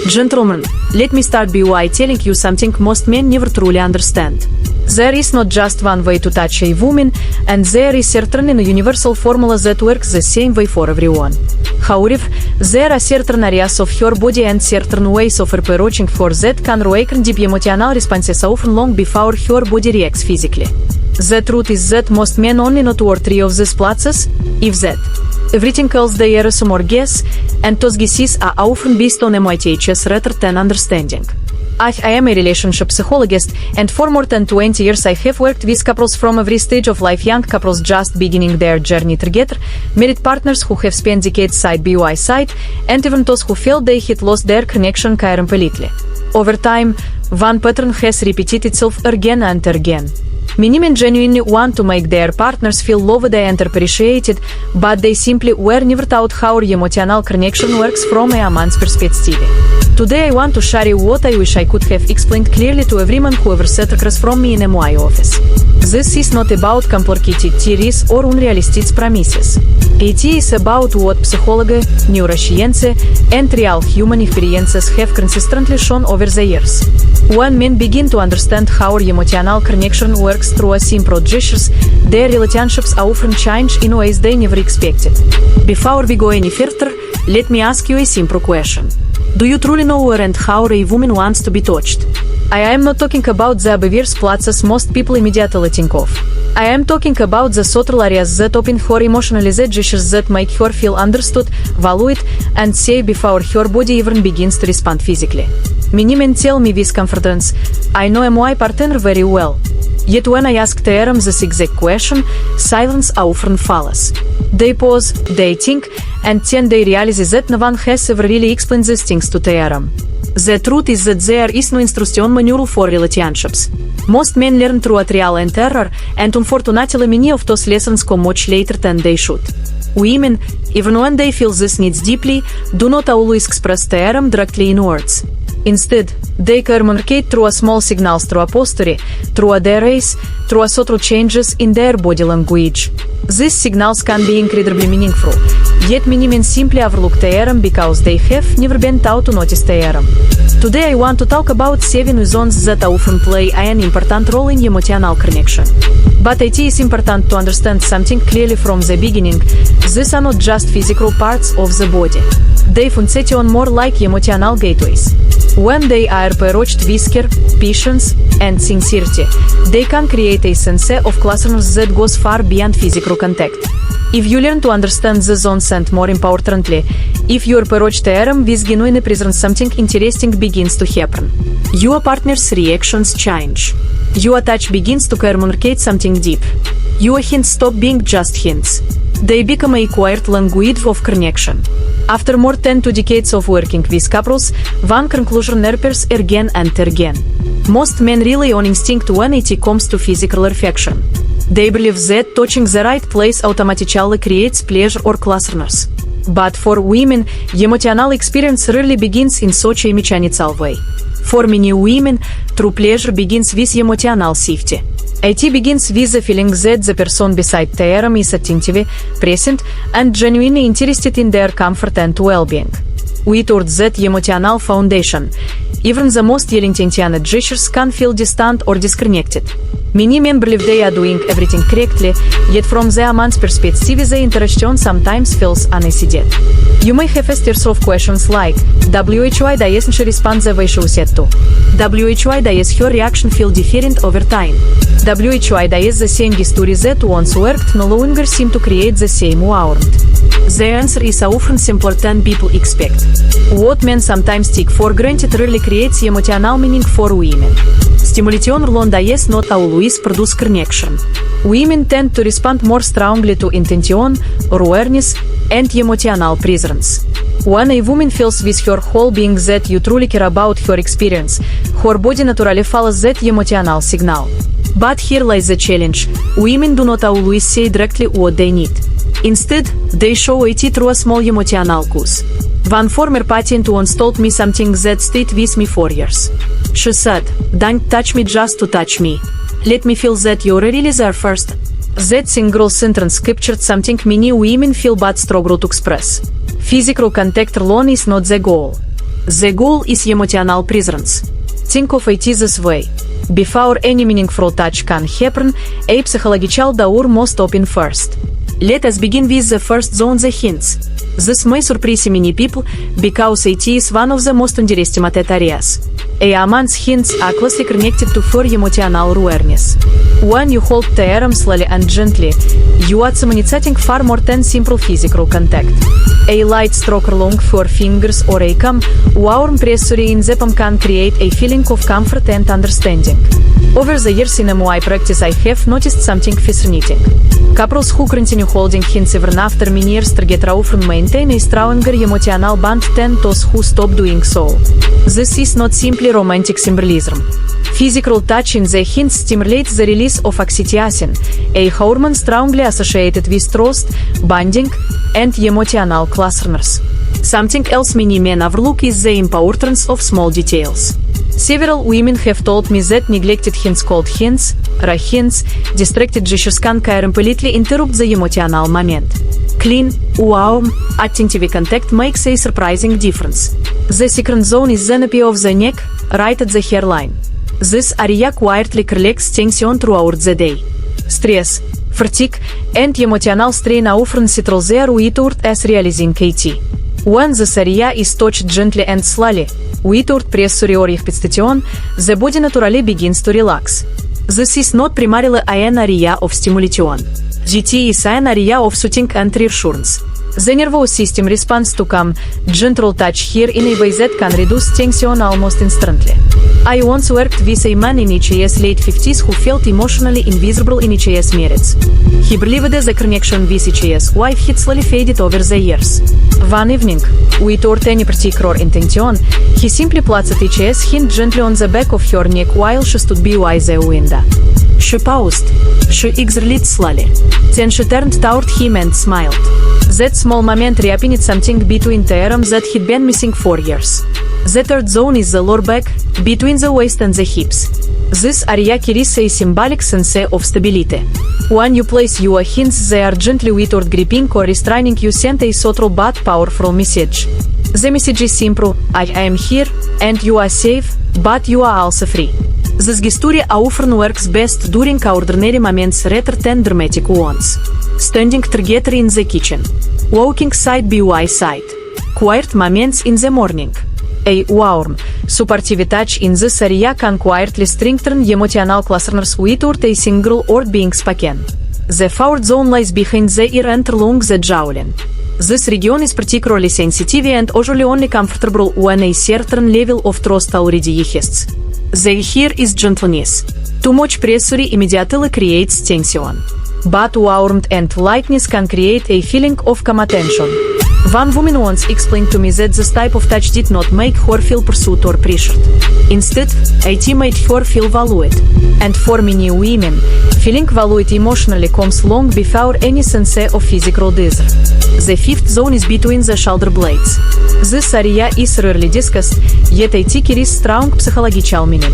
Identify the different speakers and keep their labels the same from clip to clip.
Speaker 1: Gentlemen, let me start by telling you something most men never truly understand. There is not just one way to touch a woman, and there is certainly no universal formula that works the same way for everyone. However, there are certain areas of her body and certain ways of approaching her that can awaken deep emotional responses often long before her body reacts physically. The truth is that most men only know 2 or 3 of these places, if that. Everything else they assume or guess, and those guesses are often based on emotions rather than understanding. I am a relationship psychologist, and for more than 20 years I have worked with couples from every stage of life, young couples just beginning their journey together, married partners who have spent decades side by side, and even those who felt they had lost their connection completely. Over time, one pattern has repeated itself again and again. Many men genuinely want to make their partners feel loved and appreciated, but they simply were never taught how emotional connection works from a man's perspective. Today I want to share you what I wish I could have explained clearly to every man who ever sat across from me in my office. This is not about complicated theories or unrealistic promises. It is about what psychology, neuroscience, and real human experiences have consistently shown over the years. When men begin to understand how emotional connection works through simple gestures, their relationships are often change in ways they never expected. Before we go any further, let me ask you a simple question. Do you truly know where and how a woman wants to be touched? I am not talking about the obvious places most people immediately think of. I am talking about the subtle areas that open her emotionally, the gestures that make her feel understood, valued, and safe before her body even begins to respond physically. Many men tell me with confidence, I know my partner very well. Yet when I ask them this exact question, silence often follows. They pause, they think, and then they realize that no one has ever really explained these things to them. The truth is that there is no instruction manual for relationships. Most men learn through trial and error, and unfortunately many of those lessons come much later than they should. Women, even when they feel these needs deeply, do not always express them directly in words. Instead, they communicate through small signals, through posture, through their eyes, through subtle changes in their body language. These signals can be incredibly meaningful, yet many men simply overlook them because they have never been taught to notice them. Today I want to talk about 7 zones that often play an important role in emotional connection. But it is important to understand something clearly from the beginning. These are not just physical parts of the body. They function more like emotional gateways. When they are approached with care, patience, and sincerity, they can create a sense of closeness that goes far beyond physical contact. If you learn to understand the zones and, more importantly, if you approach them with genuine presence, something interesting begins to happen. Your partner's reactions change. Your touch begins to communicate something deep. Your hints stop being just hints. They become a quiet language of connection. After more than 2 decades of working with couples, one conclusion appears again and again. Most men rely on instinct when it comes to physical affection. They believe that touching the right place automatically creates pleasure or closeness. But for women, emotional experience rarely begins in such a mechanical way. For many women, true pleasure begins with emotional safety. It begins with the feeling that the person beside them is attentive, present, and genuinely interested in their comfort and well-being. Without that emotional foundation, even the most well-intentioned gestures can feel distant or disconnected. Many men believe they are doing everything correctly, yet from their man's perspective the interaction sometimes feels uneasy. You may have asked yourself questions like, why does she respond the way she said to? Why does her reaction feel different over time? Why does the same history that once worked no longer seem to create the same warmth? The answer is often simpler than people expect. What men sometimes take for granted rarely creates emotional meaning for women. Stimulation alone does not always produce connection. Women tend to respond more strongly to intention, awareness, and emotional presence. When a woman feels with her whole being that you truly care about her experience, her body naturally follows that emotional signal. But here lies the challenge: women do not always say directly what they need. Instead, they show it through a small emotional cues. One former patient once told me something that stayed with me for years. She said, "Don't touch me just to touch me. Let me feel that you're really there first." That single sentence captured something many women feel but struggle to express. Physical contact alone is not the goal. The goal is emotional presence. Think of it this way. Before any meaningful touch can happen, a psychological door must open first. Let us begin with the first zone, the hints. This may surprise many people because it is one of the most underestimated areas. A man's hints are closely connected to for emotional awareness. When you hold the arm slowly and gently, you are communicating far more than simple physical contact. A light stroke along your fingers or a calm, warm pressure in the palm can create a feeling of comfort and understanding. Over the years in my practice I have noticed something fascinating. Couples who continue holding hands even after many years together often maintain a stronger emotional bond than those who stop doing so. This is not simply romantic symbolism. Physical touch in the hands stimulates the release of oxytocin, a hormone strongly associated with trust, bonding, and emotional closeness. Something else many men overlook is the importance of small details. Several women have told me that neglected hands called hands, raw hands, distracted gestures can completely interrupt the emotional moment. Clean, warm, attentive contact makes a surprising difference. The second zone is the nape of the neck, right at the hairline. This area quietly collects tension throughout the day. Stress, fatigue, and emotional strain often settle there without us realizing it. When this area is touched gently and slowly, without pressure or excitation, the body naturally begins to relax. This is not primarily an area of stimulation. It is an area of soothing and reassurance. The nervous system responds to calm, gentle touch here in a way that can reduce tension almost instantly. I once worked with a man in his late 50s who felt emotionally invisible in his marriage. He believed the connection with his wife had slowly faded over the years. One evening, without any particular intention, he simply placed his hand gently on the back of her neck while she stood by the window. She paused. She exhaled slowly. Then she turned toward him and smiled. That small moment reopened something between the arms that had been missing for years. The third zone is the lower back, between the waist and the hips. This area carries a symbolic sense of stability. When you place your hands there gently without gripping or restraining, you send a subtle but powerful message. The message is simple: I am here, and you are safe, but you are also free. This gesture often works best during ordinary moments rather than dramatic ones. Standing together in the kitchen, walking side by side, quiet moments in the morning. A warm, supportive touch in this area can quietly strengthen emotional closeness without a single word being spoken. The fourth zone lies behind the ear and along the jawline. This region is particularly sensitive and usually only comfortable when a certain level of trust already exists. The here is gentleness. Too much pressure immediately creates tension. But warmth and lightness can create a feeling of calm attention. One woman once explained to me that this type of touch did not make her feel pursued or pressured. Instead, it made her feel valued. And for many women, feeling valued emotionally comes long before any sense of physical desire. The fifth zone is between the shoulder blades. This area is rarely discussed, yet it carries strong psychological meaning.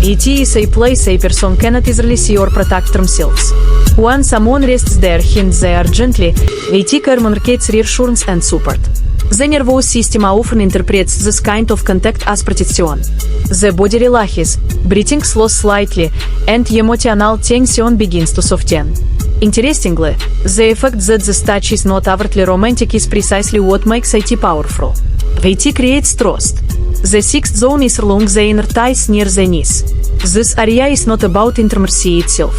Speaker 1: It is a place a person cannot easily see or protect themselves. When someone rests their hands there gently, it communicates reassurance and support. The nervous system often interprets this kind of contact as protection. The body relaxes, breathing slows slightly, and emotional tension begins to soften. Interestingly, the effect that this touch is not overtly romantic is precisely what makes it powerful. It creates trust. The sixth zone is along the inner thighs near the knees. This area is not about intimacy itself.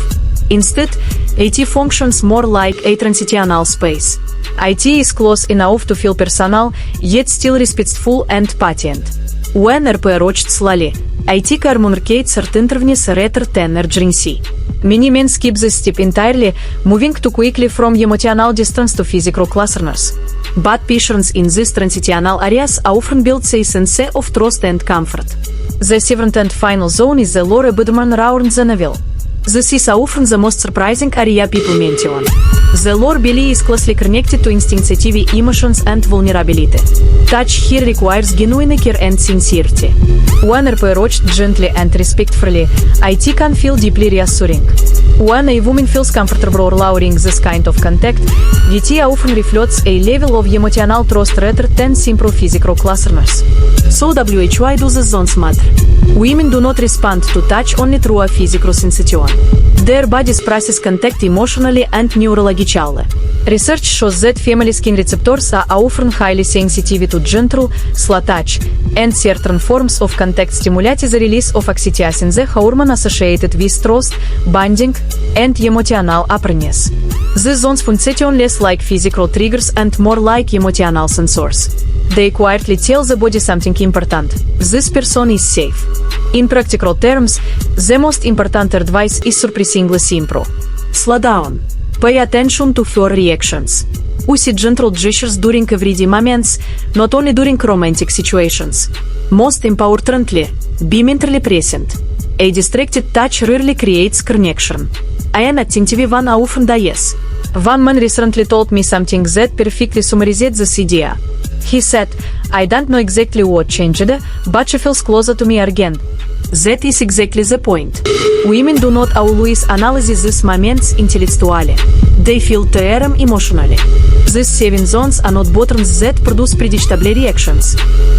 Speaker 1: Instead, it functions more like a transitional space. It is close enough to feel personal, yet still respectful and patient. When approached slowly, it communicates attentiveness rather than urgency. Many men skip this step entirely, moving too quickly from emotional distance to physical closeness. But patience in these transitional areas often builds a sense of trust and comfort. The seventh and final zone is the lower abdomen around the navel. This is often the most surprising area people mention. The lore belief is closely connected to instinctive emotions and vulnerability. Touch here requires genuine care and sincerity. When approached gently and respectfully, it can feel deeply reassuring. When a woman feels comfortable allowing this kind of contact, it often reflects a level of emotional trust rather than simple physical closeness. So why do the zones matter? Women do not respond to touch only through a physical sensation. Their bodies process contact emotionally and neurologically. Research shows that female skin receptors are often highly sensitive to gentle, slow touch, and certain forms of contact stimulate the release of oxytocin, the hormone associated with trust, bonding, and emotional openness. These zones function less like physical triggers and more like emotional sensors. They quietly tell the body something important. This person is safe. In practical terms, the most important advice is surprisingly simple. Slow down. Pay attention to her reactions. Use gentle gestures during everyday moments, not only during romantic situations. Most importantly, be mentally present. A distracted touch rarely creates connection. An attentive one often does. One man recently told me something that perfectly summarized this idea. He said, "I don't know exactly what changed, but she feels closer to me again." That is exactly the point. Women do not always analyze these moments intellectually. They feel them emotionally. These 7 zones are not buttons that produce predictable reactions.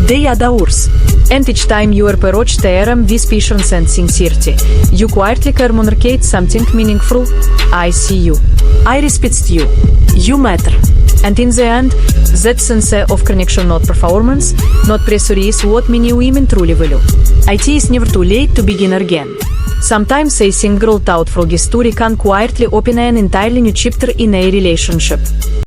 Speaker 1: They are doors. And each time you approach them with patience and sincerity, you quietly communicate something meaningful. I see you. I respect you. You matter. And in the end, that sense of connection, not performance, not pressure, is what many women truly value. It is never too late to begin again. Sometimes a single thoughtful story can quietly open an entirely new chapter in a relationship.